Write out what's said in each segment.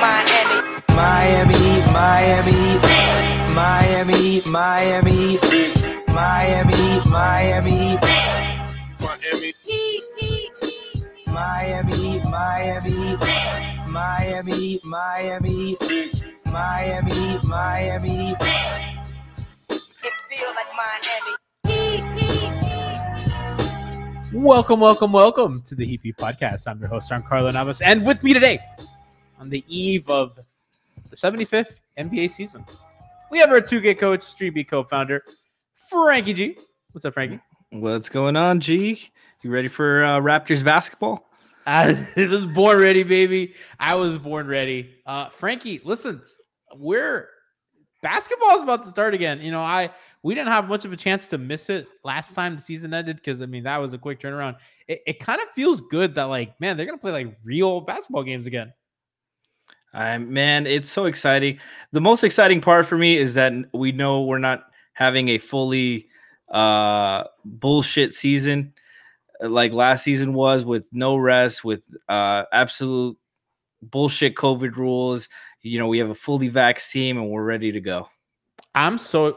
Miami. Miami, Miami, Miami, Miami, Miami, Miami, Miami, Miami, Miami, Miami, Miami, Miami. It feels like Miami. Welcome to the EP Podcast. I'm your host, Giancarlo Navas, and with me today, on the eve of the 75th NBA season, we have our 2K coach, Street B co-founder, Franky G. What's up, Franky? What's going on, G? You ready for Raptors basketball? I was born ready, baby. I was born ready. Franky, listen, basketball is about to start again. You know, we didn't have much of a chance to miss it last time the season ended because, I mean, that was a quick turnaround. It kind of feels good that, like, man, they're going to play, like, real basketball games again. Man, it's so exciting. The most exciting part for me is that we know we're not having a fully bullshit season like last season was, with no rest, with absolute bullshit COVID rules. You know, we have a fully vaxxed team and we're ready to go. I'm so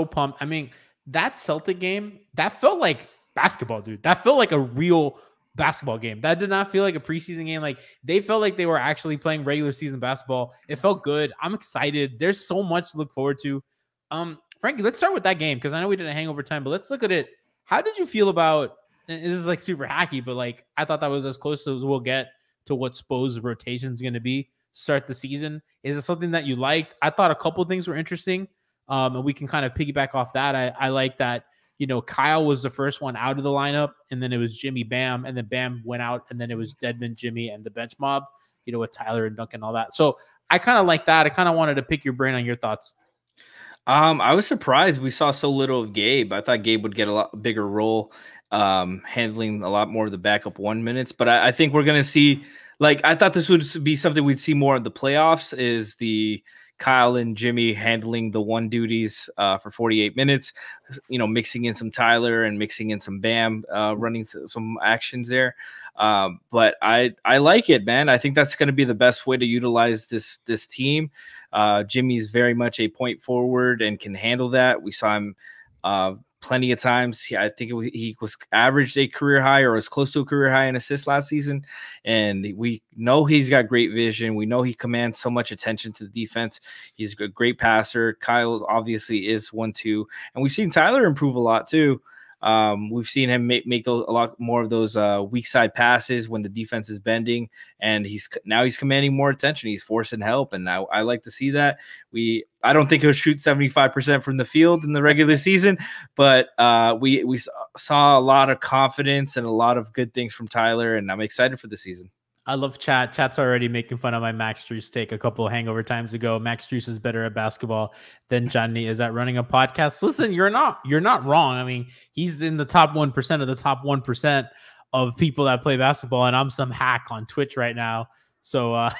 pumped. I mean, that Celtic game, that felt like basketball, dude. That felt like a real basketball game. That did not feel like a preseason game. Like, they felt like they were actually playing regular season basketball. It felt good. I'm excited. There's so much to look forward to. Franky, let's start with that game because I know we did a hangover time, but let's look at it. How did you feel about, and this is like super hacky, but like I thought that was as close as we'll get to what Spo's rotation is going to be to start the season. Is it something that you liked? I thought a couple of things were interesting, and we can kind of piggyback off that. I like that, you know, Kyle was the first one out of the lineup, and then it was Jimmy, Bam, and then Bam went out, and then it was Dedmon, Jimmy, and the bench mob, you know, with Tyler and Duncan and all that. So I kind of like that. I kind of wanted to pick your brain on your thoughts. I was surprised we saw so little of Gabe. I thought Gabe would get a lot bigger role, handling a lot more of the backup 1 minutes. But I think we're going to see, like, I thought this would be something we'd see more in the playoffs, is the Kyle and Jimmy handling the one duties for 48 minutes, you know, mixing in some Tyler and mixing in some Bam, running some actions there. But I like it, man. I think that's going to be the best way to utilize this team. Jimmy's very much a point forward and can handle that. We saw him plenty of times. I think he was averaged a career high or was close to a career high in assists last season. And we know he's got great vision. We know he commands so much attention to the defense. He's a great passer. Kyle obviously is one too. And we've seen Tyler improve a lot too. We've seen him make those, a lot more of those weak side passes when the defense is bending, and he's commanding more attention. He's forcing help, and I like to see that. I don't think he'll shoot 75% from the field in the regular season, but we saw a lot of confidence and a lot of good things from Tyler, and I'm excited for the season. I love chat. Chat's already making fun of my Max Struess take a couple of hangover times ago. Max Struess is better at basketball than Johnny is at running a podcast. Listen, you're not wrong. I mean, he's in the top 1% of the top 1% of people that play basketball, and I'm some hack on Twitch right now. So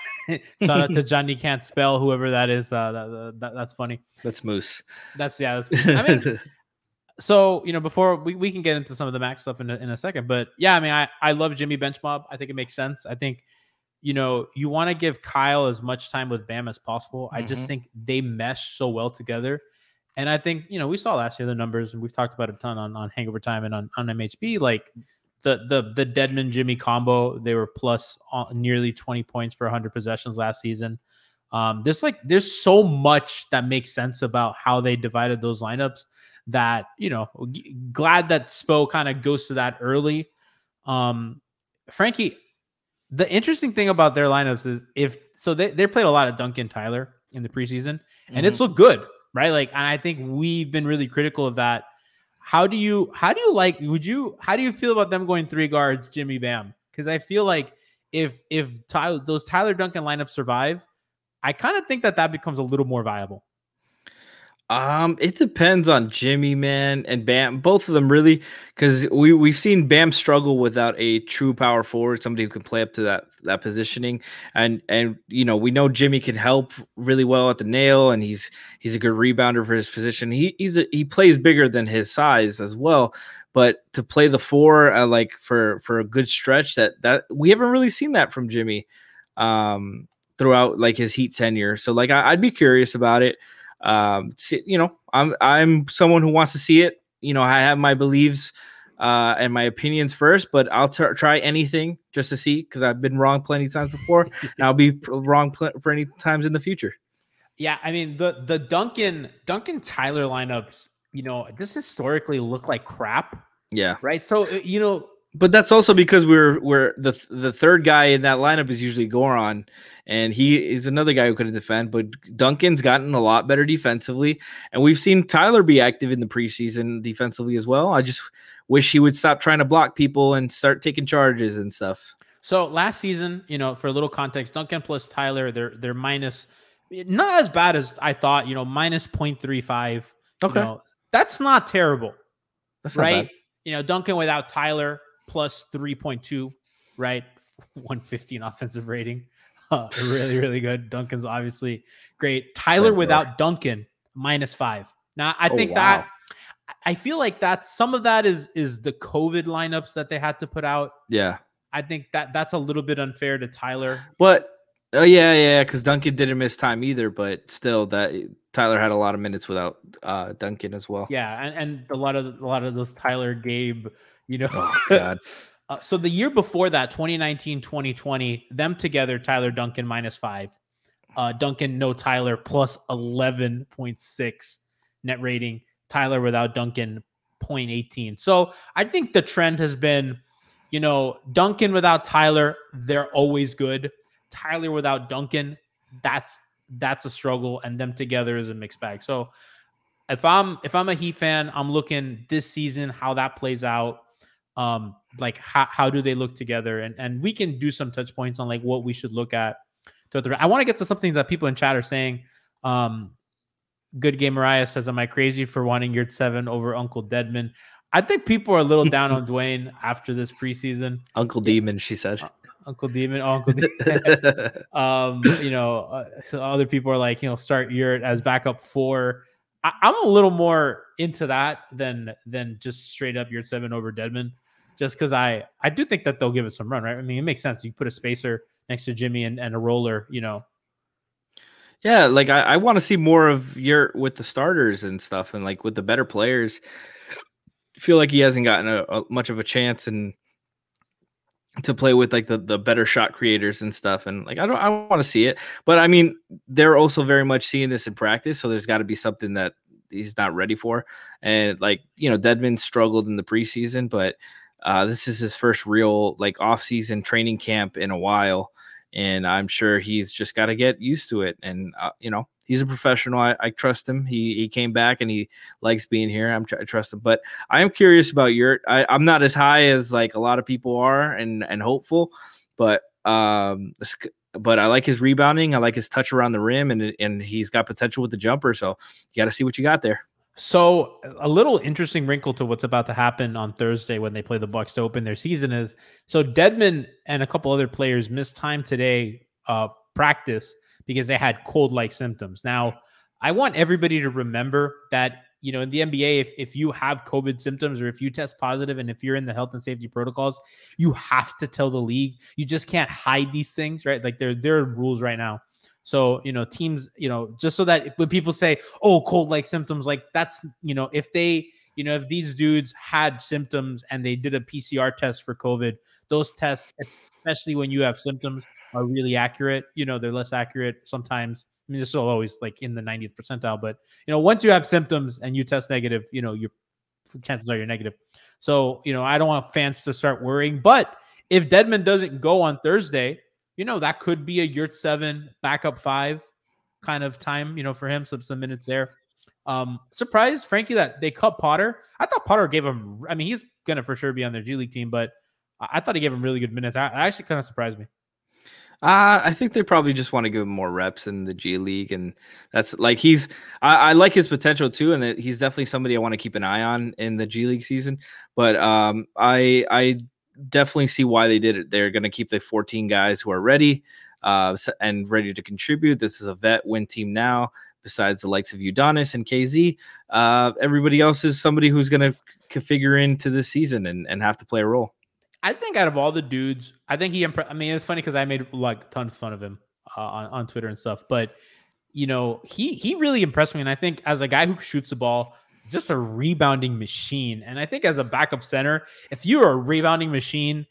shout out to Johnny Can't Spell, whoever that is. That's funny. That's Moose. That's Moose. I mean, so, you know, before we can get into some of the Max stuff in a second, but yeah, I mean, I love Jimmy bench mob. I think it makes sense. I think, you know, you want to give Kyle as much time with Bam as possible. I just think they mesh so well together. And I think, you know, we saw last year the numbers, and we've talked about it a ton on Hangover Time and on MHB, like the Dedmon Jimmy combo, they were plus nearly 20 points per 100 possessions last season. There's so much that makes sense about how they divided those lineups, that, you know, glad that Spo kind of goes to that early. Franky, the interesting thing about their lineups is they played a lot of Duncan Tyler in the preseason, and it's looked good, right? Like, and I think we've been really critical of that. How do you feel about them going three guards, Jimmy, Bam? Because I feel like if those Tyler Duncan lineups survive, I kind of think that becomes a little more viable. It depends on Jimmy, man, and Bam, both of them really, because we've seen Bam struggle without a true power forward, somebody who can play up to that positioning, and you know, we know Jimmy can help really well at the nail, and he's a good rebounder for his position. He plays bigger than his size as well, but to play the four like for a good stretch, that we haven't really seen that from Jimmy. throughout like his Heat tenure. So like I'd be curious about it. You know, I'm someone who wants to see it. You know, I have my beliefs and my opinions first, but I'll try anything just to see, because I've been wrong plenty of times before, and I'll be wrong plenty times in the future. Yeah, I mean the Duncan Tyler lineups, you know, just historically look like crap. Yeah. Right. So you know, but that's also because we're the third guy in that lineup is usually Goran, and he is another guy who could defend. But Duncan's gotten a lot better defensively, and we've seen Tyler be active in the preseason defensively as well. I just wish he would stop trying to block people and start taking charges and stuff. So last season, you know, for a little context, Duncan plus Tyler, they're minus, not as bad as I thought, you know, minus 0.35. Okay. You know, that's not terrible. That's right. Not bad. You know, Duncan without Tyler plus 3.2, right? 115 offensive rating. Really, really good. Duncan's obviously great. Tyler without Duncan minus 5. Now, I think that I feel like that some of that is the COVID lineups that they had to put out. Yeah. I think that's a little bit unfair to Tyler. But because Duncan didn't miss time either, but still that Tyler had a lot of minutes without Duncan as well. Yeah, and a lot of those Tyler, Gabe, you know. Oh God. So the year before that, 2019, 2020, them together, Tyler, Duncan minus 5. Duncan, no Tyler, plus 11.6 net rating. Tyler without Duncan, 0.18. So I think the trend has been, you know, Duncan without Tyler, they're always good. Tyler without Duncan, that's a struggle, and them together is a mixed bag. So if I'm a Heat fan, I'm looking this season how that plays out. Like how do they look together, and we can do some touch points on like what we should look at. I want to get to something that people in chat are saying. Good Game Mariah says, "Am I crazy for wanting Yurt 7 over Uncle Deadman?" I think people are a little down on Dwayne after this preseason. Uncle Demon, she said. Uncle Demon, Uncle Demon. You know, so other people are like, you know, start Yurt as backup 4. I'm a little more into that than just straight up Yurt 7 over Deadman, just because I do think that they'll give it some run, right? I mean, it makes sense. You put a spacer next to Jimmy and a roller, you know. Yeah, like I want to see more of Yurt with the starters and stuff, and like with the better players. I feel like he hasn't gotten a much of a chance and to play with like the better shot creators and stuff, and like I want to see it, but I mean they're also very much seeing this in practice, so there's got to be something that he's not ready for. And like, you know, Deadman struggled in the preseason, but this is his first real like off-season training camp in a while, and I'm sure he's just got to get used to it. And you know, he's a professional. I trust him. He came back and he likes being here. I trust him. But I am curious about Yurt. I'm not as high as like a lot of people are and hopeful, but I like his rebounding. I like his touch around the rim, and he's got potential with the jumper. So you got to see what you got there. So a little interesting wrinkle to what's about to happen on Thursday when they play the Bucks to open their season is, so Deadman and a couple other players missed time today practice because they had cold-like symptoms. Now, I want everybody to remember that, you know, in the NBA, if you have COVID symptoms or if you test positive and if you're in the health and safety protocols, you have to tell the league. You just can't hide these things, right? Like there are rules right now. So, you know, teams, you know, just so that when people say, oh, cold-like symptoms, like that's, you know, if they, you know, if these dudes had symptoms and they did a PCR test for COVID, those tests, especially when you have symptoms, are really accurate. You know, they're less accurate sometimes. I mean, this is always like in the 90th percentile, but, you know, once you have symptoms and you test negative, you know, your chances are you're negative. So, you know, I don't want fans to start worrying, but if Deadman doesn't go on Thursday, you know, that could be a Yurt 7 backup 5 kind of time, you know, for him. Some minutes there. Surprised, Franky, that they cut Potter. I thought Potter gave him, I mean, he's going to for sure be on their G League team, but I thought he gave him really good minutes. I actually kind of surprised me. I think they probably just want to give him more reps in the G League, and that's like I like his potential too, and he's definitely somebody I want to keep an eye on in the G League season. But I definitely see why they did it. They're going to keep the 14 guys who are ready and ready to contribute. This is a vet win team now. Besides the likes of Udonis and KZ, everybody else is somebody who's going to figure into this season and have to play a role. I think out of all the dudes, I think I mean, it's funny because I made like tons of fun of him on Twitter and stuff. But he really impressed me, and I think as a guy who shoots the ball, just a rebounding machine. And I think as a backup center, if you're a rebounding machine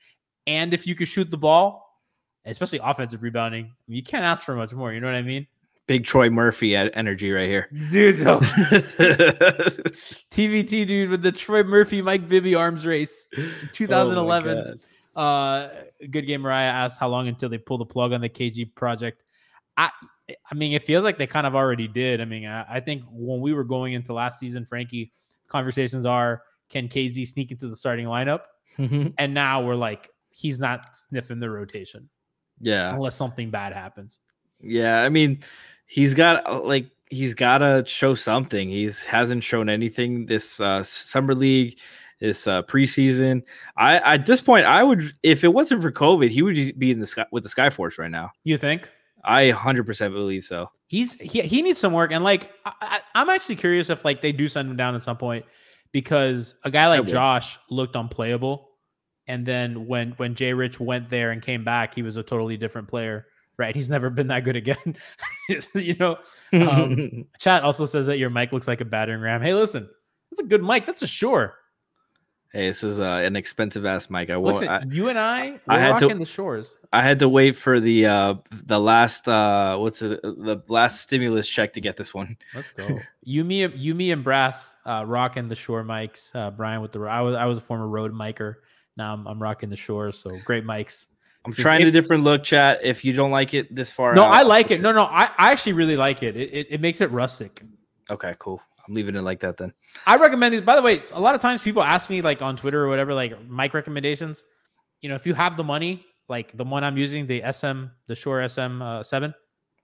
and if you could shoot the ball, especially offensive rebounding, you can't ask for much more. You know what I mean? Big Troy Murphy energy right here. Dude, no. TVT, dude, with the Troy Murphy, Mike Bibby arms race in 2011. Good Game Mariah asked how long until they pull the plug on the KG project. I mean, it feels like they kind of already did. I mean, I think when we were going into last season, Franky, conversations are, can KZ sneak into the starting lineup? And now we're like, he's not sniffing the rotation. Yeah. Unless something bad happens. Yeah. I mean, he's got to show something. He hasn't shown anything this summer league, this preseason. At this point, I would, if it wasn't for COVID, he would be in the sky with the Skyforce right now. You think? I 100% believe so. He needs some work, and like I'm actually curious if like they do send him down at some point, because a guy like Josh looked unplayable, and then when Jay Rich went there and came back, he was a totally different player. Right, he's never been that good again. Chat also says that your mic looks like a battering ram. Hey, listen, that's a good mic. That's a Shure. Hey, this is an expensive ass mic. You and I had rocking the Shores. I had to wait for the last the last stimulus check to get this one. Let's go. you me and Brass rocking the Shure mics. Brian with the I was a former Rode micer. Now I'm rocking the Shores. So great mics. I'm trying a different look, chat. If you don't like it this far, no, I like it. No, I actually really like it. It makes it rustic. Okay, cool. I'm leaving it like that then. I recommend it. By the way, a lot of times people ask me like on Twitter or whatever, like mic recommendations. If you have the money, like the one I'm using, the Shure SM7,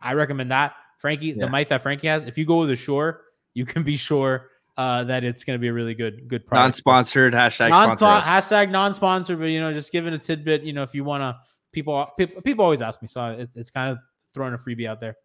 I recommend that. Franky, the mic that Franky has, if you go with a Shure, you can be sure that it's going to be a really good product. Non-sponsored, hashtag non-sponsored, but just giving a tidbit. If you want to, people always ask me, so it's kind of throwing a freebie out there.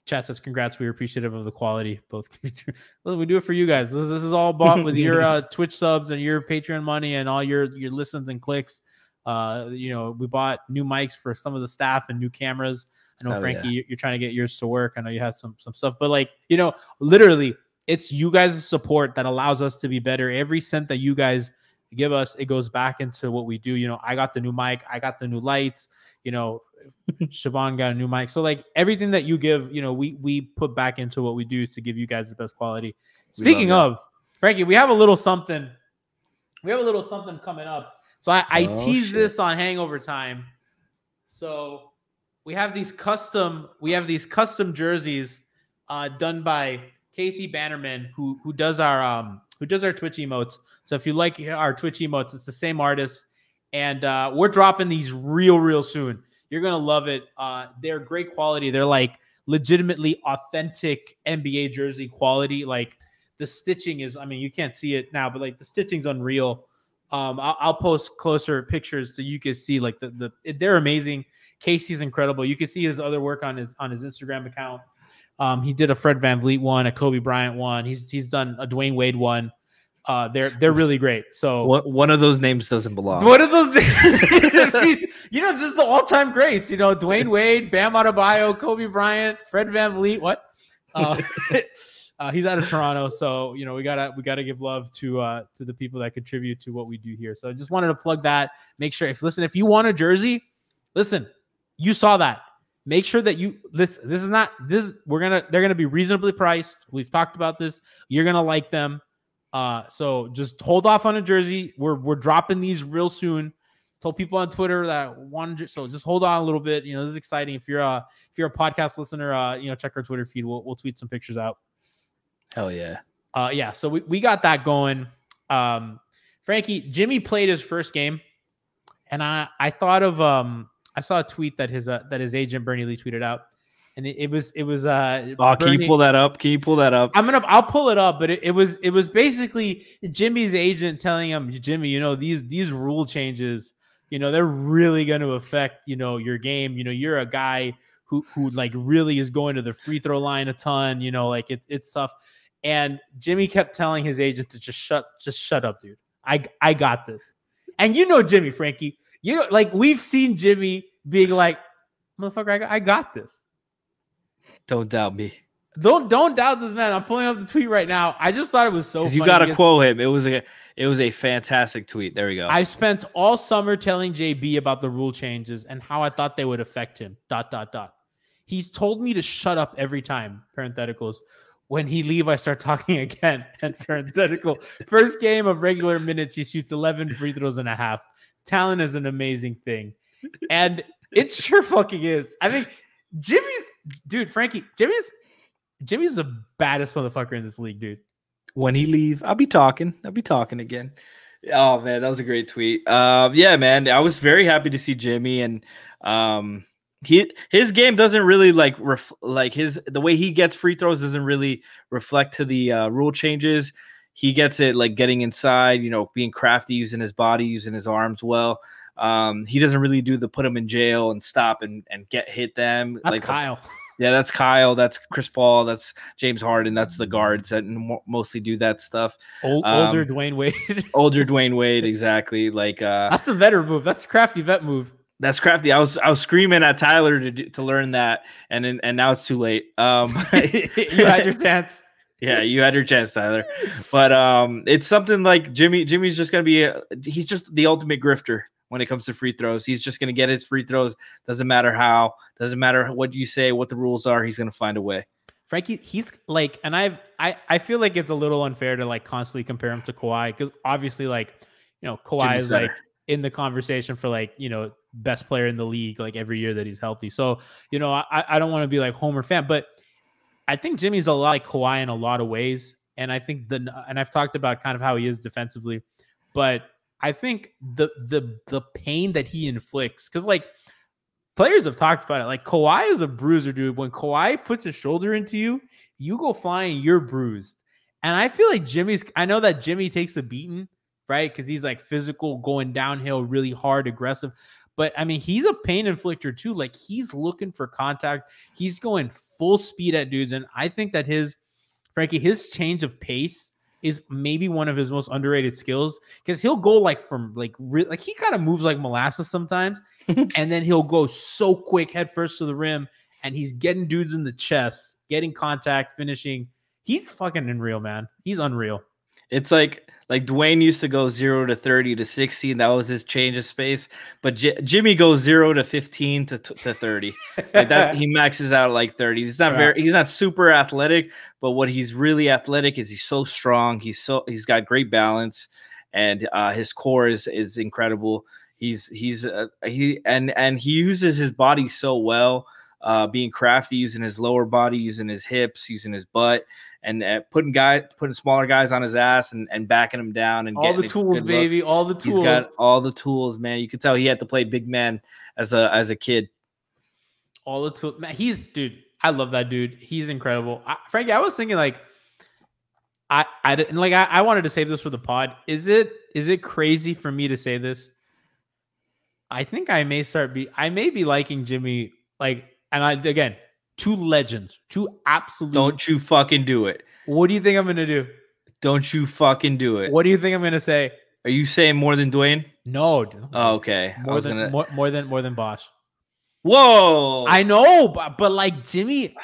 Chat says, congrats. We are appreciative of the quality. Both can be true. Well, we do it for you guys. This is all bought with your Twitch subs and your Patreon money and all your listens and clicks. We bought new mics for some of the staff and new cameras. I know, Franky, you're trying to get yours to work. I know you have some stuff, but literally, it's you guys' support that allows us to be better. Every cent that you guys give us, it goes back into what we do. I got the new mic, I got the new lights, Siobhan got a new mic. So like everything that you give, we put back into what we do to give you guys the best quality. Speaking of, Franky, we have a little something. Coming up. So I teased this on Hangover Time. So we have these custom jerseys done by Casey Bannerman, who does our Twitch emotes. So if you like our Twitch emotes, it's the same artist, and we're dropping these real soon. You're gonna love it. They're great quality. They're like legitimately authentic NBA jersey quality. Like the stitching is, you can't see it now, but like the stitching's unreal. I'll post closer pictures so you can see like they're amazing. Casey's incredible. You can see his other work on his Instagram account. He did a Fred VanVleet one, a Kobe Bryant one. He's done a Dwayne Wade one. They're really great. So one of those names doesn't belong. One of those names, just the all-time greats. Dwayne Wade, Bam Adebayo, Kobe Bryant, Fred VanVleet. What? He's out of Toronto, so we gotta give love to the people that contribute to what we do here. So I just wanted to plug that. Make sure if you want a jersey, you saw that. Make sure that they're gonna be reasonably priced. We've talked about this. You're gonna like them. So just hold off on a jersey. We're dropping these real soon. Told people on Twitter that so just hold on a little bit. This is exciting. If you're a podcast listener, check our Twitter feed. We'll tweet some pictures out. Hell yeah. Yeah. So we got that going. Franky, Jimmy played his first game, and I thought of I saw a tweet that his agent Bernie Lee tweeted out, and it was Bernie, can you pull that up? I'll pull it up, but it was basically Jimmy's agent telling him, Jimmy, these rule changes, they're really going to affect your game. You're a guy who like really is going to the free throw line a ton. Like it's tough. And Jimmy kept telling his agent to just shut up, dude. I got this. And Jimmy, Franky, like we've seen Jimmy being like, motherfucker, I got this. Don't doubt me. Don't doubt this, man. I'm pulling up the tweet right now. I just thought it was so funny. You got to quote him. It was a fantastic tweet. There we go. I spent all summer telling JB about the rule changes and how I thought they would affect him. ... He's told me to shut up every time. Parentheticals. When he leave, I start talking again. And parenthetical. First game of regular minutes, he shoots 11 free throws and a half. Talent is an amazing thing. And it sure fucking is. I mean, Franky, Jimmy's the baddest motherfucker in this league, dude. When he leave, I'll be talking again. Oh man, that was a great tweet. Yeah, man, I was very happy to see Jimmy, and his game doesn't really the way he gets free throws doesn't really reflect to the rule changes. He gets it like getting inside, being crafty, using his body, using his arms well. He doesn't really do the put him in jail and stop and get hit them. That's Kyle. Yeah, that's Kyle. That's Chris Paul. That's James Harden. That's the guards that mostly do that stuff. Older Dwayne Wade. Older Dwayne Wade, exactly. That's the veteran move. That's a crafty vet move. That's crafty. I was screaming at Tyler to learn that, and now it's too late. You had your chance. Yeah, you had your chance, Tyler. But it's something like Jimmy's just gonna be. He's just the ultimate grifter when it comes to free throws. He's just going to get his free throws. Doesn't matter how, doesn't matter what you say, what the rules are. He's going to find a way. Franky, he's like, and I feel like it's a little unfair to like constantly compare him to Kawhi, because obviously Kawhi Jimmy's is better. like in the conversation for best player in the league like every year that he's healthy. So, I don't want to be like Homer fan, but I think Jimmy's a lot like Kawhi in a lot of ways. And I think and I've talked about kind of how he is defensively, but I think the pain that he inflicts, because players have talked about it. Like Kawhi is a bruiser, dude. When Kawhi puts his shoulder into you, you go flying, you're bruised. And I feel like I know that Jimmy takes a beating, right? Because he's like physical, going downhill, really hard, aggressive. But I mean, he's a pain inflictor too. Like he's looking for contact. He's going full speed at dudes. And I think that his change of pace is maybe one of his most underrated skills, because he'll go from he kind of moves like molasses sometimes, and then he'll go so quick head first to the rim, and he's getting dudes in the chest, getting contact, finishing. He's fucking unreal, man. He's unreal. It's like Dwayne used to go 0 to 30 to 60, and that was his change of space. But Jimmy goes 0 to 15 to 30. Like that, he maxes out at 30. He's not he's not super athletic, but what he's really athletic is he's so strong. He's got great balance, and his core is incredible. He uses his body so well, being crafty, using his lower body, using his hips, using his butt, and putting smaller guys on his ass and backing him down, and all the tools, baby, all the tools. He's got all the tools, man. You can tell he had to play big man as a kid. All the tools, man. Dude. I love that dude. He's incredible. Frankie, I was thinking I wanted to save this for the pod. Is it crazy for me to say this? I think I may be liking Jimmy, again, two legends, two absolute. Don't you fucking do it. What do you think I'm going to do? Don't you fucking do it. What do you think I'm going to say? Are you saying more than Dwayne? No. Oh, okay. More than Bosch. Whoa. I know, but Jimmy,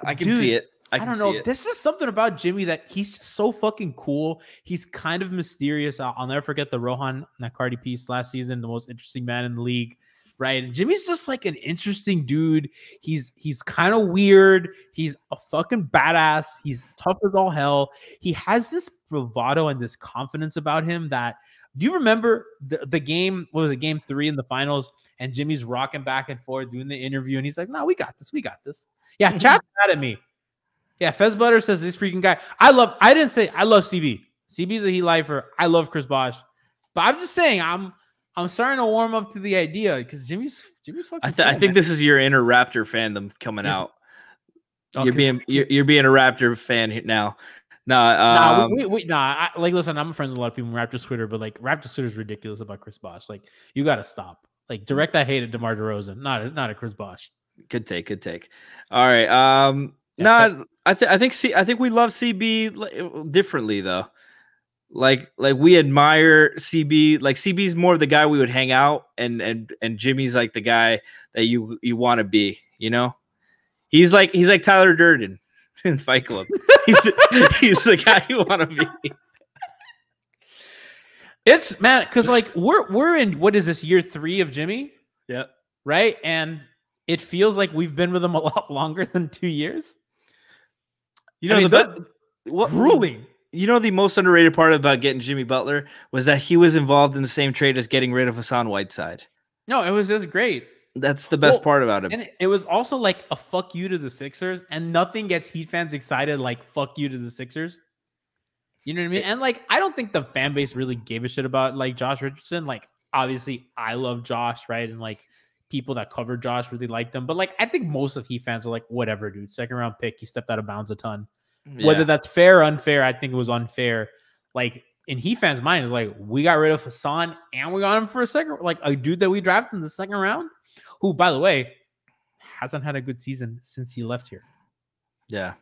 I can see it. I don't know. There's just something about Jimmy that he's just so fucking cool. He's kind of mysterious. I'll never forget the Rohan Nakardi piece last season, the most interesting man in the league. Right. And Jimmy's just an interesting dude. He's kind of weird. He's a fucking badass. He's tough as all hell. He has this bravado and this confidence about him that, do you remember the game? What was it, game 3 in the finals? And Jimmy's rocking back and forth doing the interview. And he's like, no, we got this. We got this. Yeah. Chat's mad at me. Yeah. Fez Butter says this freaking guy. I love CB. CB's a lifer. I love Chris Bosh. But I'm just saying, I'm starting to warm up to the idea, because Jimmy's fucking. I think this is your inner Raptor fandom coming out. Oh, you're being a Raptor fan now. Listen, I'm friends with a lot of people on Raptors Twitter, but Raptors Twitter is ridiculous about Chris Bosh. You got to stop. Direct that hate at DeMar DeRozan, not at Chris Bosh. Good take. All right. I think we love CB differently though. Like we admire CB. Like CB's more of the guy we would hang out, and Jimmy's like the guy that you want to be. You know, he's like Tyler Durden in Fight Club. He's the guy you want to be. It's man, because like we're in what is this year 3 of Jimmy? Yeah. Right, and it feels like we've been with him a lot longer than 2 years. You know, grueling. You know, the most underrated part about getting Jimmy Butler was that he was involved in the same trade as getting rid of Hassan Whiteside. No, it was just great. That's the best part about him. And it was also like a fuck you to the Sixers, and nothing gets Heat fans excited like fuck you to the Sixers. You know what I mean? And like, I don't think the fan base really gave a shit about like Josh Richardson. Like, obviously, I love Josh, right? And like people that cover Josh really liked him. But like, I think most of Heat fans are like, whatever, dude. 2nd round pick, he stepped out of bounds a ton. Yeah. Whether that's fair or unfair, I think it was unfair. Like in Heat fans' mind, is like we got rid of Hassan and we got him for a second, like a dude that we drafted in the 2nd round, who, by the way, hasn't had a good season since he left here. Yeah,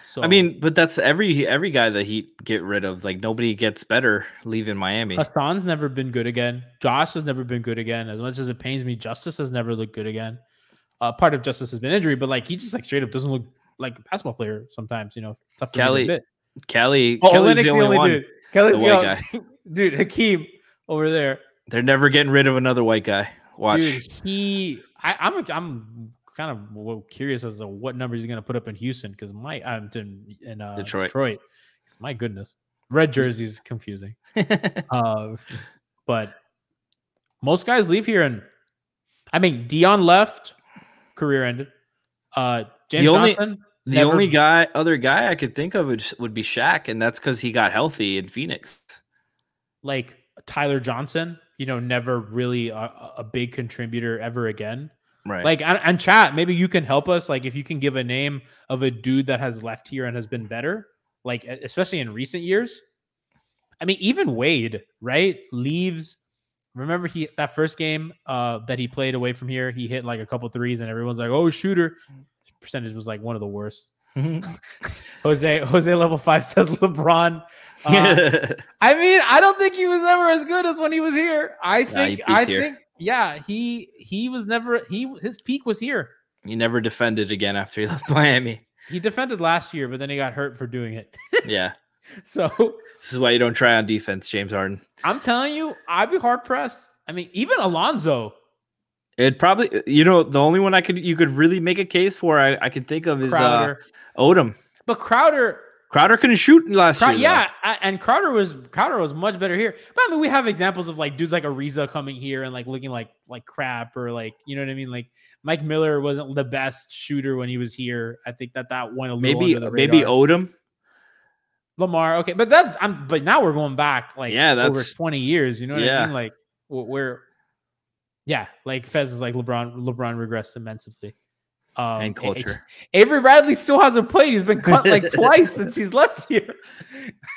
so I mean, but that's every guy that Heat get rid of. Like nobody gets better leaving Miami. Hassan's never been good again. Josh has never been good again. As much as it pains me, Justice has never looked good again. Part of Justice has been injury, but like he just like straight up doesn't look like a basketball player sometimes, you know. Tough for Kelly's Kelly's the only one. Dude. Kelly's the white guy. Dude, Hakeem over there. They're never getting rid of another white guy. Watch. Dude, I'm kind of curious as to what numbers he's going to put up in Houston because in Detroit. Because my goodness, red jersey is confusing. But most guys leave here, and I mean, Dion left, career ended. James Johnson. The only other guy I could think of would be Shaq, and that's because he got healthy in Phoenix. Like Tyler Johnson, you know, never really a big contributor ever again. Right. Like, and chat, maybe you can help us. Like, if you can give a name of a dude that has left here and has been better, like, especially in recent years. I mean, even Wade, right? Leaves. Remember that first game that he played away from here, he hit like a couple threes and everyone's like, oh, shooter. Percentage was like one of the worst. Jose level 5 says LeBron. I mean, I don't think he was ever as good as when he was here. I think he was never his peak was here. He never defended again after he left Miami. He defended last year, but then he got hurt for doing it. Yeah. So this is why you don't try on defense, James Harden. I'm telling you, I'd be hard pressed. I mean, even Alonzo. It probably, you know, the only one you could really make a case for I can think of is Odom. But Crowder couldn't shoot last year. Yeah, and Crowder was much better here. But I mean, we have examples of like dudes like Ariza coming here and like looking like crap, or like, you know what I mean? Like Mike Miller wasn't the best shooter when he was here. I think that went a little under the radar. Maybe Odom. Lamar, okay, but now we're going back like over 20 years. You know what I mean? Like like Fez is like LeBron regressed immensely. And culture. Avery Bradley still hasn't played. He's been cut like twice since he's left here.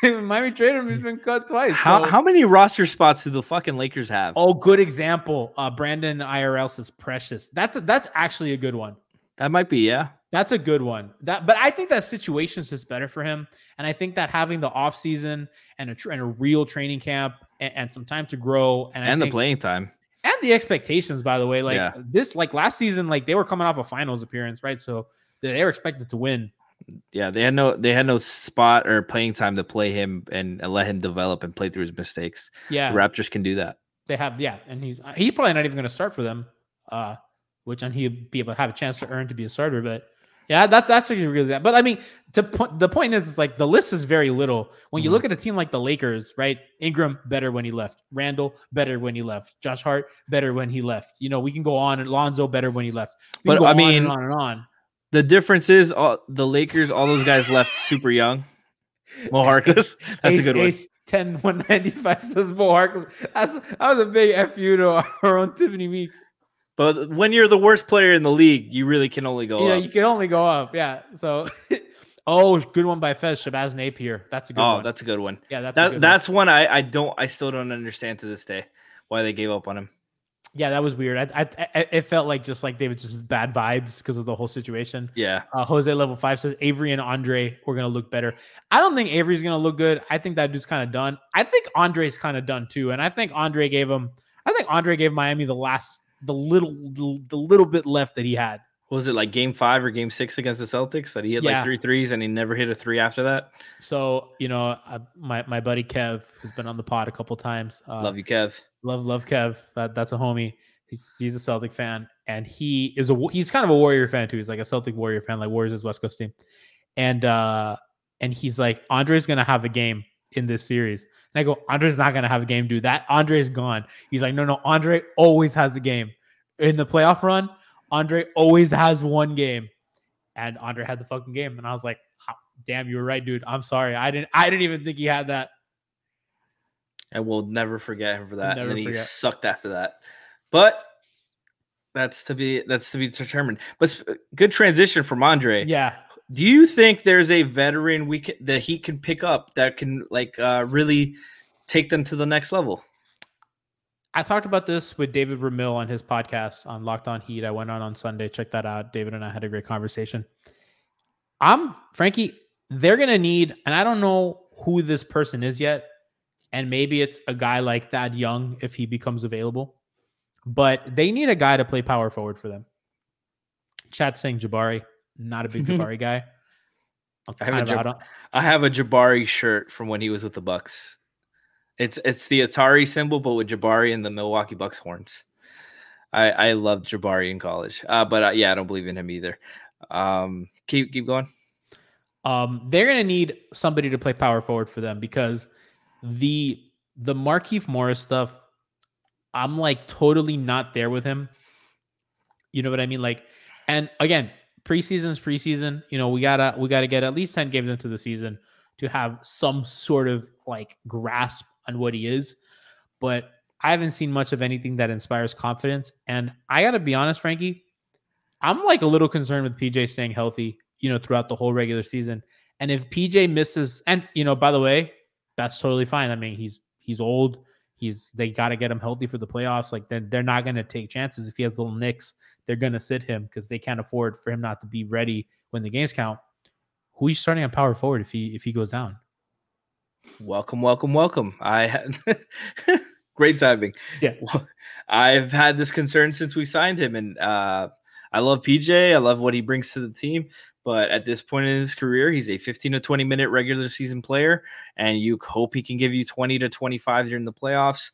Miami traded him. He's been cut twice. How many roster spots do the fucking Lakers have? Oh, good example. Brandon IRL says Precious. That's actually a good one. That might be, yeah. That's a good one. But I think that situation's just better for him. And I think that having the off season and a real training camp and some time to grow and the playing time. And the expectations, by the way, like last season, like they were coming off a finals appearance, right? So they were expected to win. Yeah, they had no spot or playing time to play him and let him develop and play through his mistakes. Yeah, the Raptors can do that. They have, and he's probably not even going to start for them, and he'd be able to have a chance to earn to be a starter. But yeah, that's actually really that. But I mean, the point is like the list is very little. When you look at a team like the Lakers, right? Ingram better when he left. Randall better when he left. Josh Hart better when he left. You know, we can go on. And Lonzo better when he left. But I mean, on and on. The difference is the Lakers. All those guys left super young. Mo Harkless, that's a good one. 10-195 says Mo Harkless. That was a big FU to our own Tiffany Meeks. But when you're the worst player in the league, you really can only go up. Yeah, you can only go up. Yeah. So, good one by Fez. Shabazz Napier. That's a good one. Oh, that's a good one. Yeah, that's one I still don't understand to this day why they gave up on him. Yeah, that was weird. It felt like just like they were just bad vibes because of the whole situation. Yeah. Jose Level 5 says Avery and Andre were gonna look better. I don't think Avery's gonna look good. I think that dude's kind of done. I think Andre's kind of done too, and I think Andre gave Miami the little bit left that he had. Was it like game 5 or game 6 against the Celtics that he hit like 3 threes and he never hit a 3 after that? So, my buddy Kev, who's been on the pod a couple times. Love you, Kev. Love Kev. That's a homie. He's a Celtic fan, and he's kind of a Warrior fan too. He's like a Celtic Warrior fan, like Warriors is West Coast team. And he's like, Andre's gonna have a game in this series. And I go, Andre's not gonna have a game, dude. That Andre's gone. He's like, no, Andre always has a game. In the playoff run, Andre always has one game. And Andre had the fucking game. And I was like, oh, damn, you were right, dude. I'm sorry. I didn't even think he had that. And we'll never forget him for that. And then he forget. sucked after that. But that's to be determined. But good transition from Andre. Yeah. Do you think there's a veteran that he can pick up that can really take them to the next level? I talked about this with David Ramil on his podcast on Locked On Heat. I went on Sunday. Check that out. David and I had a great conversation. Franky, they're going to need, and I don't know who this person is yet, and maybe it's a guy like Thad Young if he becomes available, but they need a guy to play power forward for them. Chat saying Jabari, not a big Jabari guy. I have a Jabari shirt from when he was with the Bucks. It's the Atari symbol, but with Jabari and the Milwaukee Bucks horns. I loved Jabari in college, but I don't believe in him either. Keep going. They're gonna need somebody to play power forward for them because the Markieff Morris stuff, I'm like totally not there with him. You know what I mean? Like, and again, preseason's preseason. We gotta get at least 10 games into the season to have some sort of like grasp on what he is. But I haven't seen much of anything that inspires confidence. And I gotta be honest, Franky, I'm like a little concerned with PJ staying healthy, throughout the whole regular season. And if PJ misses, and by the way, that's totally fine. I mean, he's old. They got to get him healthy for the playoffs. Like they're not going to take chances. If he has little nicks, they're going to sit him because they can't afford for him not to be ready when the games count. Who are you starting on power forward if he goes down? Welcome. I had great timing. Yeah. Well, I've had this concern since we signed him, and I love PJ. I love what he brings to the team. But at this point in his career, he's a 15 to 20 minute regular season player, and you hope he can give you 20 to 25 during the playoffs.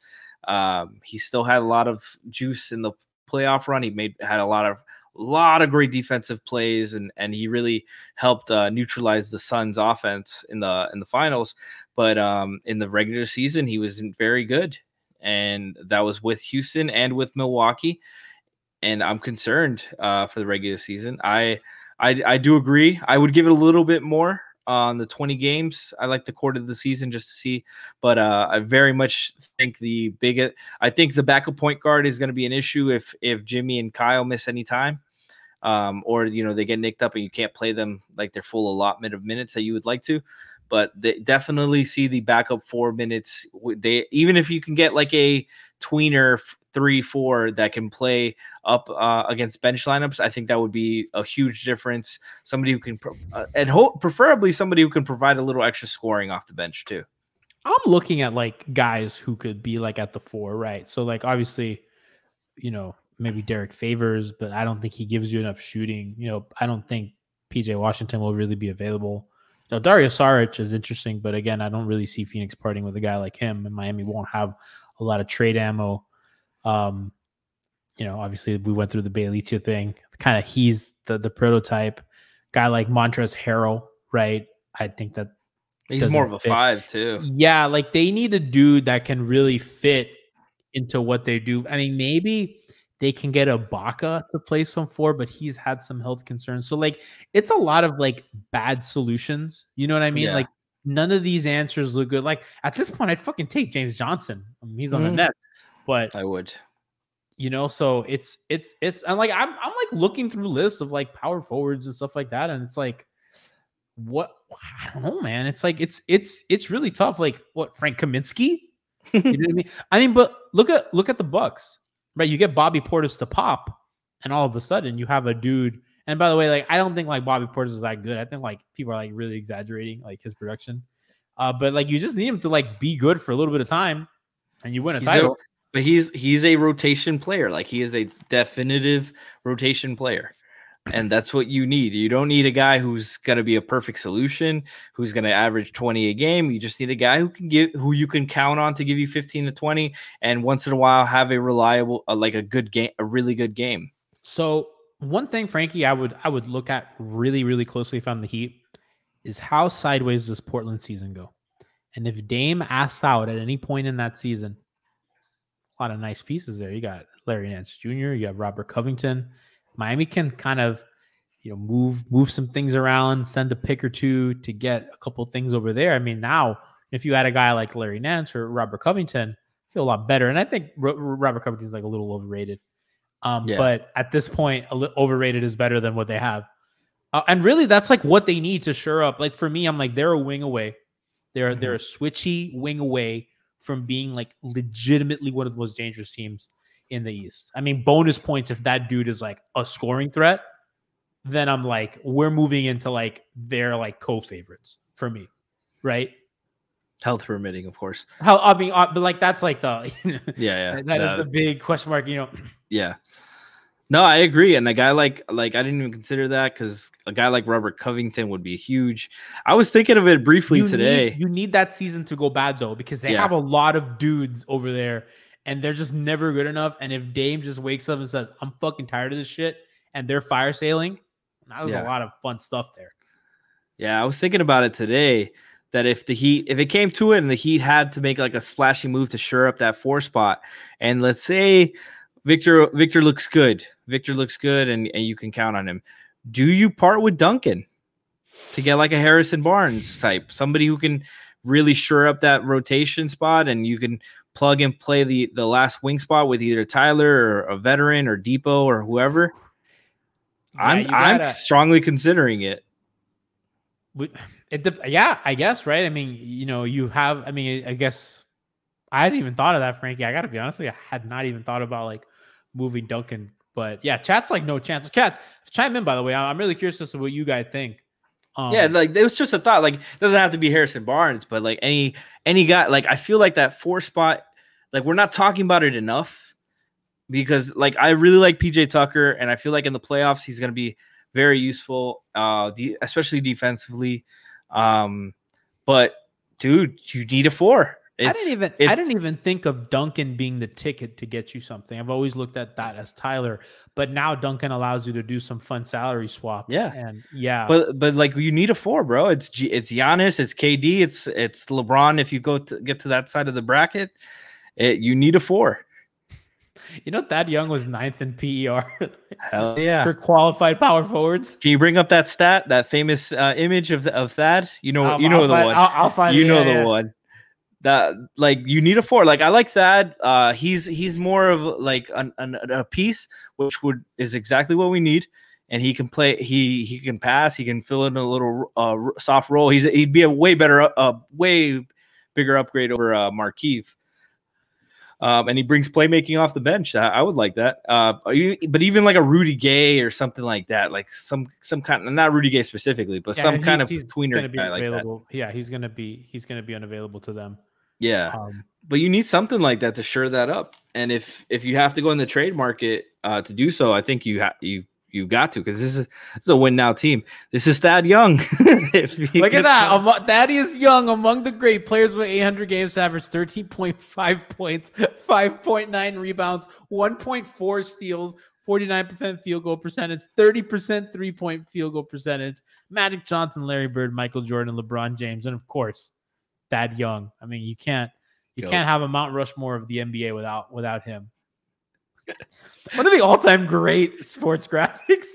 He still had a lot of juice in the playoff run. He had a lot of great defensive plays, and he really helped neutralize the Suns' offense in the finals. But in the regular season, he was very good, and that was with Houston and with Milwaukee. And I'm concerned for the regular season. I do agree. I would give it a little bit more on the 20 games. I like the quarter of the season just to see, but I very much think I think the backup point guard is going to be an issue if Jimmy and Kyle miss any time, or they get nicked up and you can't play them like their full allotment of minutes that you would like to. But they definitely see the backup 4 minutes. Even if you can get like a tweener 3-4 that can play up against bench lineups, I think that would be a huge difference. Somebody who can, preferably somebody who can provide a little extra scoring off the bench too. I'm looking at like guys who could be like at the 4, right? So like obviously, maybe Derek Favors, but I don't think he gives you enough shooting. I don't think PJ Washington will really be available. Now Dario Saric is interesting, but again, I don't really see Phoenix parting with a guy like him, and Miami won't have a lot of trade ammo. Obviously we went through the Bjelica thing. Kind of he's the prototype guy like Montrezl Harrell, right? I think that he's more of a 5 too. Yeah, like they need a dude that can really fit into what they do. I mean, maybe they can get Ibaka to play some 4, but he's had some health concerns. So like it's a lot of like bad solutions. You know what I mean? Yeah. Like none of these answers look good. Like at this point, I'd fucking take James Johnson. I mean, he's on the net. But I would, so it's and like I'm like looking through lists of like power forwards and stuff like that, and it's like, what? I don't know, man. It's like it's really tough. Like what, Frank Kaminsky? You know what I mean? But look at the Bucks. Right, you get Bobby Portis to pop, and all of a sudden you have a dude. And by the way, like I don't think like Bobby Portis is that good. I think like people are like really exaggerating like his production. But like you just need him to like be good for a little bit of time, and you win a title. But he's a rotation player. Like he is a definitive rotation player. And that's what you need. You don't need a guy who's going to be a perfect solution, who's going to average 20 a game. You just need a guy who you can count on to give you 15 to 20, and once in a while have a reliable, like a good game, a really good game. So one thing, Frankie, I would look at really, really closely if I'm the Heat is how sideways does Portland season go? And if Dame asks out at any point in that season, a lot of nice pieces there. You got Larry Nance Jr., you have Robert Covington. Miami can kind of, move some things around, send a pick or two to get a couple things over there. I mean, now if you had a guy like Larry Nance or Robert Covington, I feel a lot better. And I think Robert Covington is like a little overrated. But at this point, a little overrated is better than what they have. And really, that's like what they need to shore up. Like for me, I'm like they're a wing away. They're a switchy wing away from being like legitimately one of the most dangerous teams in the East. I mean, bonus points if that dude is like a scoring threat, then I'm like, we're moving into like they're like co-favorites for me, right? Health permitting, of course. But like that's like the that is the big question mark, Yeah. No, I agree. And a guy like I didn't even consider that because a guy like Robert Covington would be huge. I was thinking of it briefly today. You need that season to go bad though, because they have a lot of dudes over there and they're just never good enough. And if Dame just wakes up and says, I'm fucking tired of this shit, and they're fire sailing, that was a lot of fun stuff there. Yeah, I was thinking about it today that if it came to it and the Heat had to make like a splashy move to shore up that 4 spot, and let's say Victor looks good. Victor looks good and you can count on him. Do you part with Duncan to get like a Harrison Barnes type, somebody who can really shore up that rotation spot, and you can plug and play the last wing spot with either Tyler or a veteran or Depot or whoever? I'm strongly considering it. I guess, right? I mean, I guess I hadn't even thought of that, Frankie. I got to be honest with you. I had not even thought about like moving Duncan. But yeah, chat's like no chance. Chat, chime in, by the way. I'm really curious as to what you guys think. Like it was just a thought. Like it doesn't have to be Harrison Barnes, but like any guy. Like I feel like that 4 spot, like we're not talking about it enough, because like I really like PJ Tucker, and I feel like in the playoffs he's going to be very useful, especially defensively. But dude, you need a 4. I didn't even think of Duncan being the ticket to get you something. I've always looked at that as Tyler, but now Duncan allows you to do some fun salary swaps. But like you need a 4, bro. It's Giannis, it's KD, it's LeBron. If you get to that side of the bracket, you need a 4. Thad Young was 9th in PER. Hell yeah, for qualified power forwards. Can you bring up that stat, that famous image of Thad? You know the one. I'll find. The one. That like you need a 4. Like I like Thad. He's more of like a piece, which is exactly what we need. And he can play. He can pass. He can fill in a little soft role. He'd be a way bigger upgrade over Markieff. And he brings playmaking off the bench. I would like that. But even like a Rudy Gay or something like that, like some kind of, not Rudy Gay specifically, but some kind of tweener guy like that. Yeah, he's gonna be unavailable to them. Yeah, but you need something like that to shore that up. And if you have to go in the trade market to do so, I think you got to, because this is a win now team. This is Thad Young. Look at that. Thaddeus Young, among the great players with 800 games, averaged 13.5 points, 5.9 rebounds, 1.4 steals, 49% field goal percentage, 30% 3-point field goal percentage. Magic Johnson, Larry Bird, Michael Jordan, LeBron James, and of course, Thad Young. I mean, you can't have a Mount Rushmore of the NBA without him. One of the all-time great sports graphics.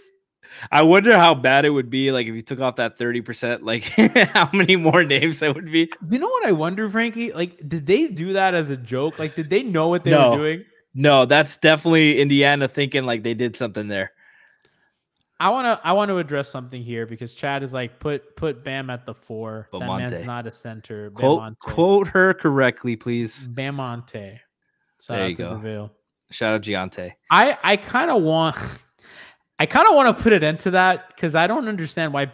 I wonder how bad it would be, like if you took off that 30%, like how many more names that would be. You know what I wonder, Frankie? Like, did they do that as a joke? Like, did they know what they were doing? No, that's definitely Indiana thinking like they did something there. I want to address something here, because Chad is like, put Bam at the 4. That man's not a center. Quote her correctly, please. Bamonte. There you go. Reveal. Shout out Giante. I kind of want to put it into that because I don't understand why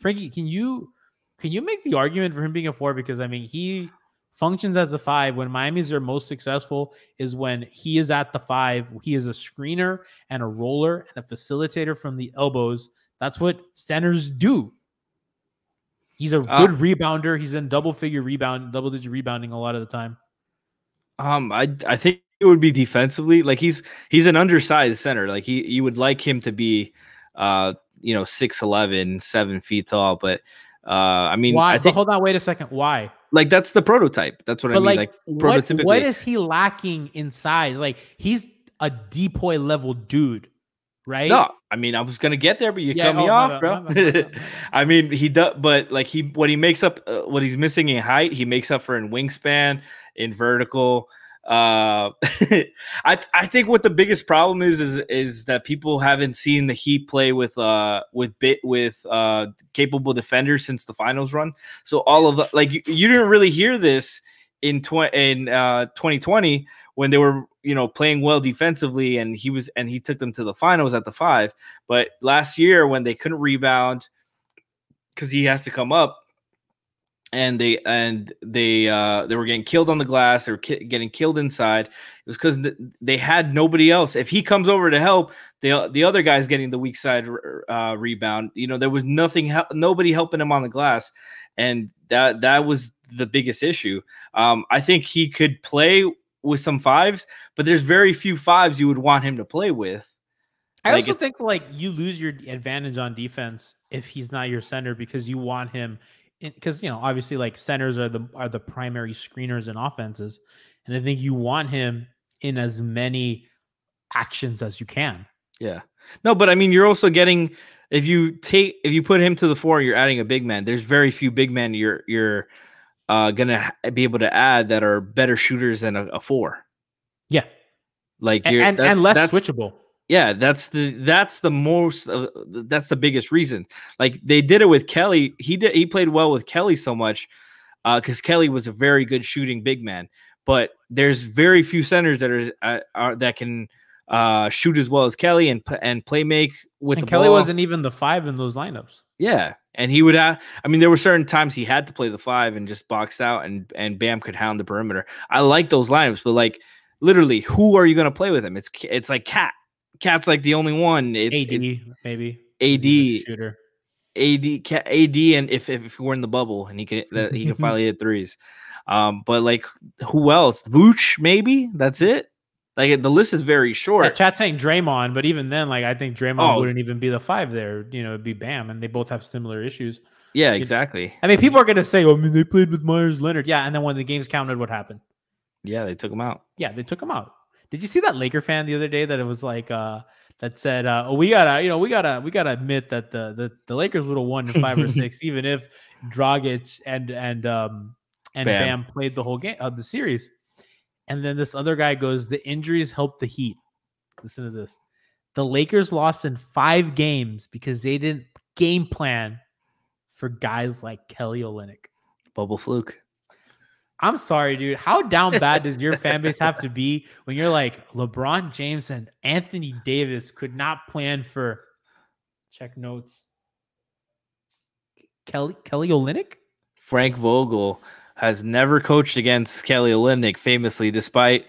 Franky, can you make the argument for him being a 4? Because I mean he functions as a 5 when Miami's their most successful is when he is at the 5. He is a screener and a roller and a facilitator from the elbows. That's what centers do. He's a good rebounder. He's in double-digit rebounding a lot of the time. I think it would be defensively. Like he's an undersized center. Like you would like him to be 6'11", 7 feet tall. But I mean, why? I think, but hold on, wait a second. Why? Like that's the prototype. That's what I mean. Like prototypically. What is he lacking in size? Like he's a depoy level dude, right? No, I mean I was gonna get there, but you cut me off, bro. I mean he does, but like what he makes up, what he's missing in height, he makes up for in wingspan, in vertical. I think what the biggest problem is that people haven't seen the Heat play with capable defenders since the finals run. So all of the you didn't really hear this in 2020 when they were playing well defensively and he took them to the finals at the 5. But last year when they couldn't rebound because he has to come up. And they were getting killed on the glass. They were getting killed inside. It was because they had nobody else. If he comes over to help, the other guy's getting the weak side rebound. There was nobody helping him on the glass, and that was the biggest issue. I think he could play with some 5s, but there's very few 5s you would want him to play with. I also think you lose your advantage on defense if he's not your center because you want him. Because obviously centers are the primary screeners in offenses, and I think you want him in as many actions as you can. Yeah, no, but I mean you're also getting if you put him to the 4, you're adding a big man. There's very few big men you're gonna be able to add that are better shooters than a 4. Yeah, and less switchable. Yeah, that's the biggest reason. Like they did it with Kelly. He played well with Kelly so much because Kelly was a very good shooting big man. But there's very few centers that can shoot as well as Kelly and play make with the Kelly ball. wasn't even the 5 in those lineups. Yeah, and he would have. I mean, there were certain times he had to play the 5 and just boxed out, and Bam could hound the perimeter. I like those lineups, but literally, who are you going to play with him? It's like Cat. Cat's the only one. Maybe AD shooter. AD, and if we're in the bubble and he can finally hit threes. But who else? Vooch, maybe that's it. The list is very short. Yeah, chat's saying Draymond, but even then, I think Draymond wouldn't even be the 5 there. It'd be Bam, and they both have similar issues. Yeah, exactly. I mean, people are gonna say, they played with Myers Leonard. Yeah, and then when the games counted, what happened? Yeah, they took him out. Yeah, they took him out. Did you see that Laker fan the other day that it was that said, we gotta admit that the Lakers would have won in 5 or 6, even if Dragic and Bam played the whole game of the series. And then this other guy goes, the injuries helped the Heat. Listen to this. The Lakers lost in 5 games because they didn't game plan for guys like Kelly Olynyk. Bubble fluke. I'm sorry, dude. How down bad does your fan base have to be when you're LeBron James and Anthony Davis could not plan for check notes? Kelly Olynyk? Frank Vogel has never coached against Kelly Olynyk, famously, despite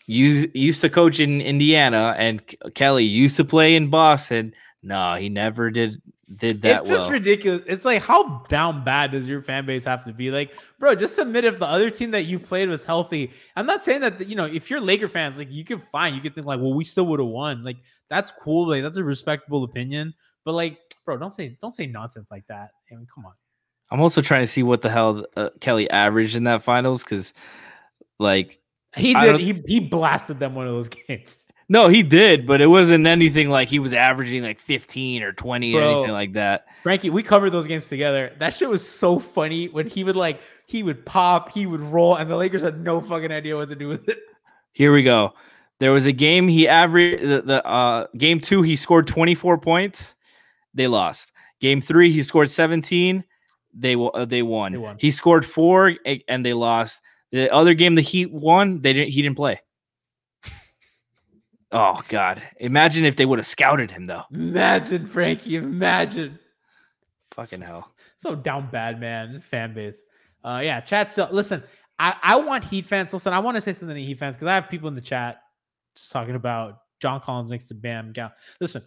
used to coach in Indiana, and Kelly used to play in Boston. No, he never did that well. It's just ridiculous. It's how down bad does your fan base have to be? Bro, just admit if the other team that you played was healthy. I'm not saying that, if you're Laker fans, you can think well, we still would have won. That's cool. That's a respectable opinion. But bro, don't say nonsense like that. I mean, come on. I'm also trying to see what the hell Kelly averaged in that finals because, he blasted them one of those games. No, he did, but it wasn't anything he was averaging 15 or 20 or anything like that. Franky, we covered those games together. That shit was so funny when he would pop, he would roll, and the Lakers had no fucking idea what to do with it. Here we go. There was a game he averaged the game 2, he scored 24 points. They lost. Game 3, he scored 17. They won. He scored 4 and they lost. The other game the Heat won, he didn't play. Oh God! Imagine if they would have scouted him though. Imagine, Franky. Imagine. Fucking hell. So down bad, man. Fan base. Yeah, chat. So listen, I want Heat fans. Listen, I want to say something to Heat fans because I have people in the chat just talking about John Collins next to Bam. Listen,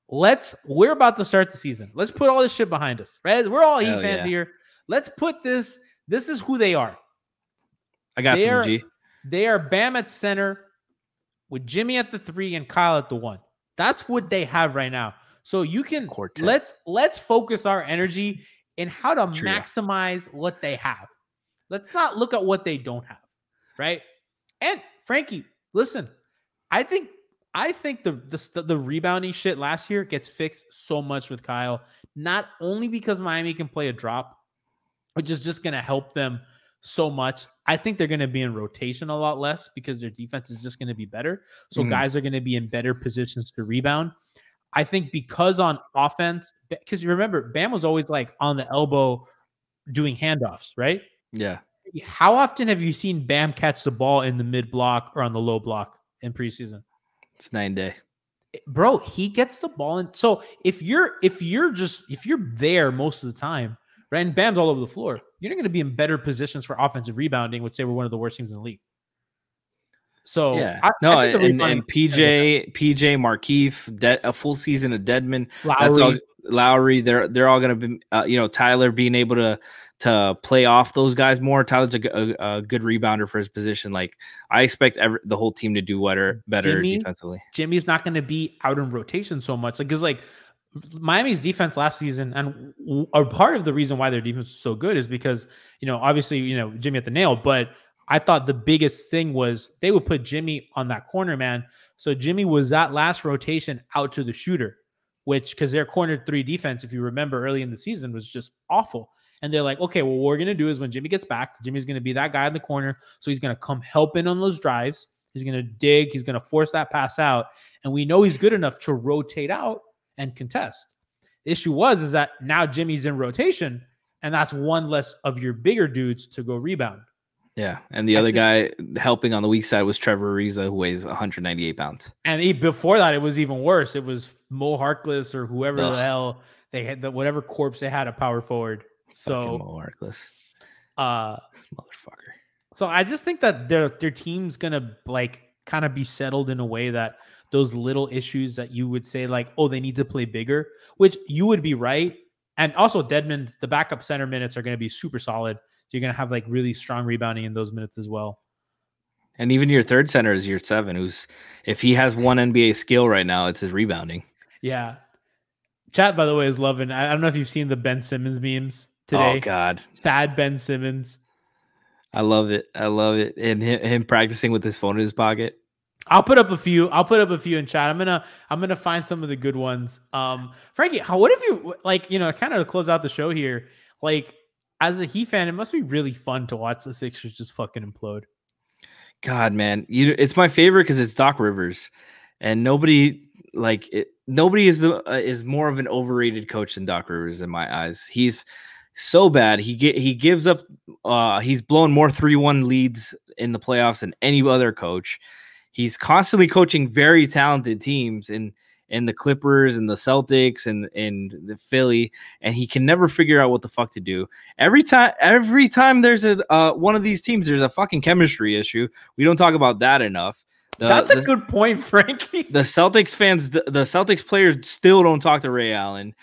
we're about to start the season. Let's put all this shit behind us, right? We're all Heat fans here. Let's put this. This is who they are. I got some G. They are Bam at center with Jimmy at the 3 and Kyle at the 1. That's what they have right now. So you can let's focus our energy in how to maximize what they have. Let's not look at what they don't have, right? And Franky, listen, I think the rebounding shit last year gets fixed so much with Kyle, not only because Miami can play a drop, which is just going to help them so much. I think they're going to be in rotation a lot less because their defense is just going to be better. So guys are going to be in better positions to rebound. I think because on offense, because you remember, Bam was always like on the elbow doing handoffs, right? Yeah. How often have you seen Bam catch the ball in the mid block or on the low block in preseason? It's 9 day. Bro, he gets the ball. And so if you're there most of the time, right, and Bam's all over the floor, you're going to be in better positions for offensive rebounding, which they were one of the worst teams in the league. So yeah, and PJ Markeith, a full season of Dedmon, Lowry, they're all going to be, Tyler being able to play off those guys more. Tyler's a good rebounder for his position. Like I expect the whole team to do better defensively. Jimmy's not going to be out in rotation so much, because Miami's defense last season, and a part of the reason why their defense was so good is because, obviously, Jimmy at the nail, but I thought the biggest thing was they would put Jimmy on that corner, man. So Jimmy was that last rotation out to the shooter, which, because their corner 3 defense, if you remember early in the season, was just awful. And they're like, okay, well, what we're going to do is when Jimmy gets back, Jimmy's going to be that guy in the corner. So he's going to come help in on those drives. He's going to dig. He's going to force that pass out. And we know he's good enough to rotate out and contest. The issue is that now Jimmy's in rotation, and that's one less of your bigger dudes to go rebound. Yeah, and the other guy helping on the weak side was Trevor Ariza, who weighs 198 pounds. And before that, it was even worse. It was Mo Harkless or whoever the hell they had, whatever corpse they had a power forward. So Mo Harkless, this motherfucker. So I just think that their team's gonna kind of be settled in a way that those little issues that you would say they need to play bigger, which you would be right. And also Dedmon, the backup center minutes are going to be super solid. So you're going to have really strong rebounding in those minutes as well. And even your third center is year 7, who's, if he has one NBA skill right now, it's his rebounding. Yeah. Chat, by the way, is loving. I don't know if you've seen the Ben Simmons memes today. Oh God. Sad Ben Simmons. I love it. And him practicing with his phone in his pocket. I'll put up a few in chat. I'm gonna find some of the good ones. Franky, what if you kind of to close out the show here? As a Heat fan, it must be really fun to watch the Sixers just fucking implode. God, man, it's my favorite because it's Doc Rivers, and nobody is more of an overrated coach than Doc Rivers in my eyes. He's so bad. He gives up. He's blown more 3-1 leads in the playoffs than any other coach. He's constantly coaching very talented teams in the Clippers and the Celtics and the Philly, and he can never figure out what the fuck to do. Every time there's a one of these teams, there's a fucking chemistry issue. We don't talk about that enough. That's a good point, Franky. The Celtics fans, the Celtics players still don't talk to Ray Allen.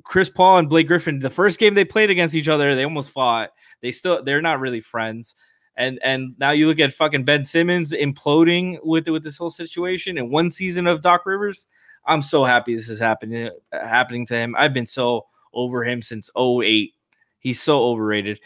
Chris Paul and Blake Griffin, the first game they played against each other, they almost fought. They're not really friends. And now you look at fucking Ben Simmons imploding with this whole situation in one season of Doc Rivers. I'm so happy this is happening to him. I've been so over him since 2008. He's so overrated.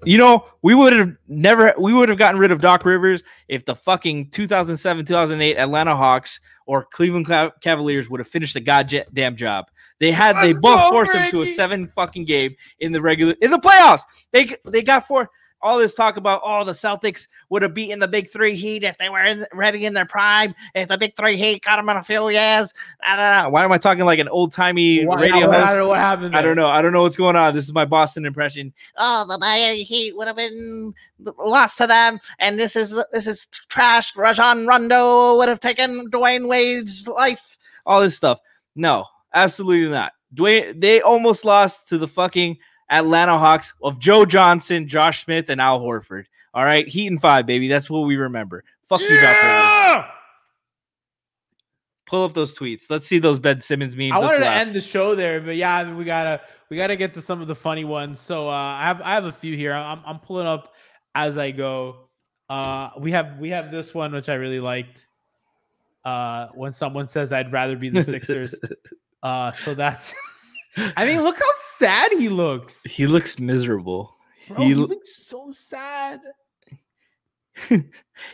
We would have gotten rid of Doc Rivers if the fucking 2007-2008 Atlanta Hawks or Cleveland Cavaliers would have finished the goddamn job. They both forced him to a 7 fucking game in the playoffs. They got 4. all this talk about, oh, the Celtics would have beaten the Big Three Heat if they were ready in their prime. If the Big Three Heat caught them in a few years. I don't know. Why am I talking like an old-timey radio host? I don't know what happened there. I don't know. I don't know what's going on. This is my Boston impression. Oh, the Miami Heat would have been lost to them, and this is trash. Rajon Rondo would have taken Dwayne Wade's life. All this stuff. No, absolutely not. They almost lost to the fucking Atlanta Hawks of Joe Johnson, Josh Smith, and Al Horford. All right, Heat and 5, baby. That's what we remember. Fuck you, Doc Rivers. Pull up those tweets. Let's see those Ben Simmons memes. I wanted to end the show there, but yeah, I mean, we gotta get to some of the funny ones. So I have a few here. I'm pulling up as I go. We have this one which I really liked. When someone says I'd rather be the Sixers. So that's. I mean, look how sad he looks. He looks miserable. Bro, he looks so sad.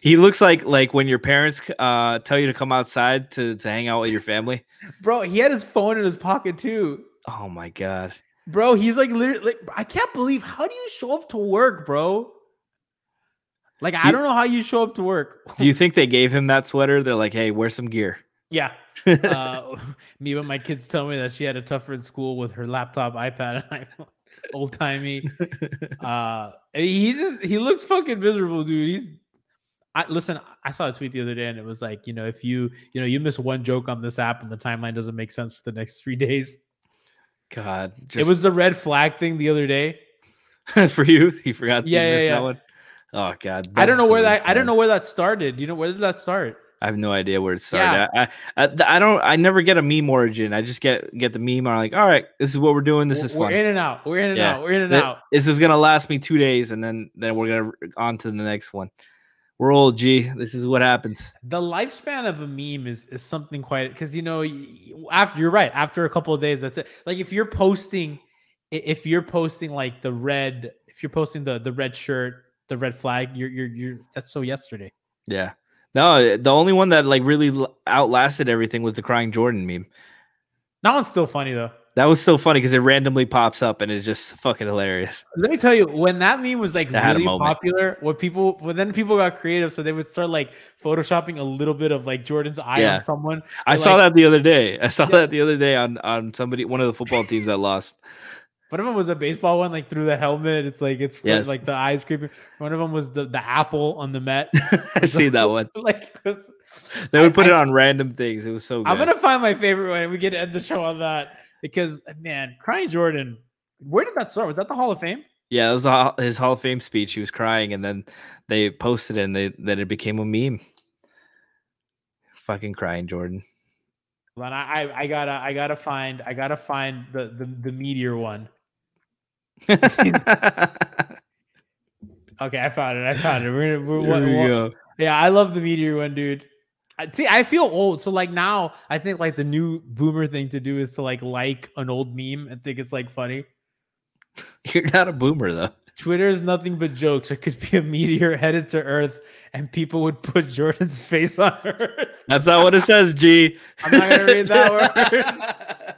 He looks like when your parents tell you to come outside to hang out with your family. Bro, he had his phone in his pocket too. Oh my god. Bro, he's like literally I can't believe, how do you show up to work, bro? Like, I don't know how you show up to work. Do you think they gave him that sweater? They're like, hey, wear some gear. Yeah. Me, when my kids tell me that she had it tougher in school with her laptop, iPad, and iPhone. Old timey. He looks fucking miserable, dude. Listen, I saw a tweet the other day and it was like, if you miss one joke on this app and the timeline doesn't make sense for the next 3 days. God, it was the red flag thing the other day. For you, he forgot. Yeah. That one. Oh God, I don't know where that started. Where did that start? I have no idea where it started. Yeah. I never get a meme origin. I just get the meme. I'm like, all right, this is what we're doing. This is fun. We're in and out. We're in and out. This is gonna last me 2 days, and then we're gonna on to the next one. We're old, G. This is what happens. The lifespan of a meme is something quite, because after you're right, after a couple of days, that's it. Like if you're posting like the red shirt, the red flag, you're that's so yesterday. Yeah. No, the only one that like really outlasted everything was the crying Jordan meme. That one's still funny though. That was so funny because it randomly pops up and it's just fucking hilarious. Let me tell you, when that meme was like really popular, when then people got creative, so they would start like photoshopping a little bit of like Jordan's eye on someone. I saw that the other day. On somebody, one of the football teams that lost. One of them was a baseball one, like through the helmet. It's like like the eyes creeping. One of them was the apple on the Met. I've seen that one. Like they would put it on random things. It was so good. I'm gonna find my favorite one, and we get to end the show on that because, man, crying Jordan. Where did that start? Was that the Hall of Fame? Yeah, it was his Hall of Fame speech. He was crying, and then they posted it, and then it became a meme. Fucking crying Jordan. Well, I gotta find the meteor one. Okay, I found it. We're go. Yeah, I love the meteor one, dude. See, I feel old, so like now I think like the new boomer thing to do is to like an old meme and think it's like funny. You're not a boomer though. Twitter is nothing but jokes. It could be a meteor headed to Earth, and people would put Jordan's face on Earth. That's not what it says, G. I'm not gonna read that word.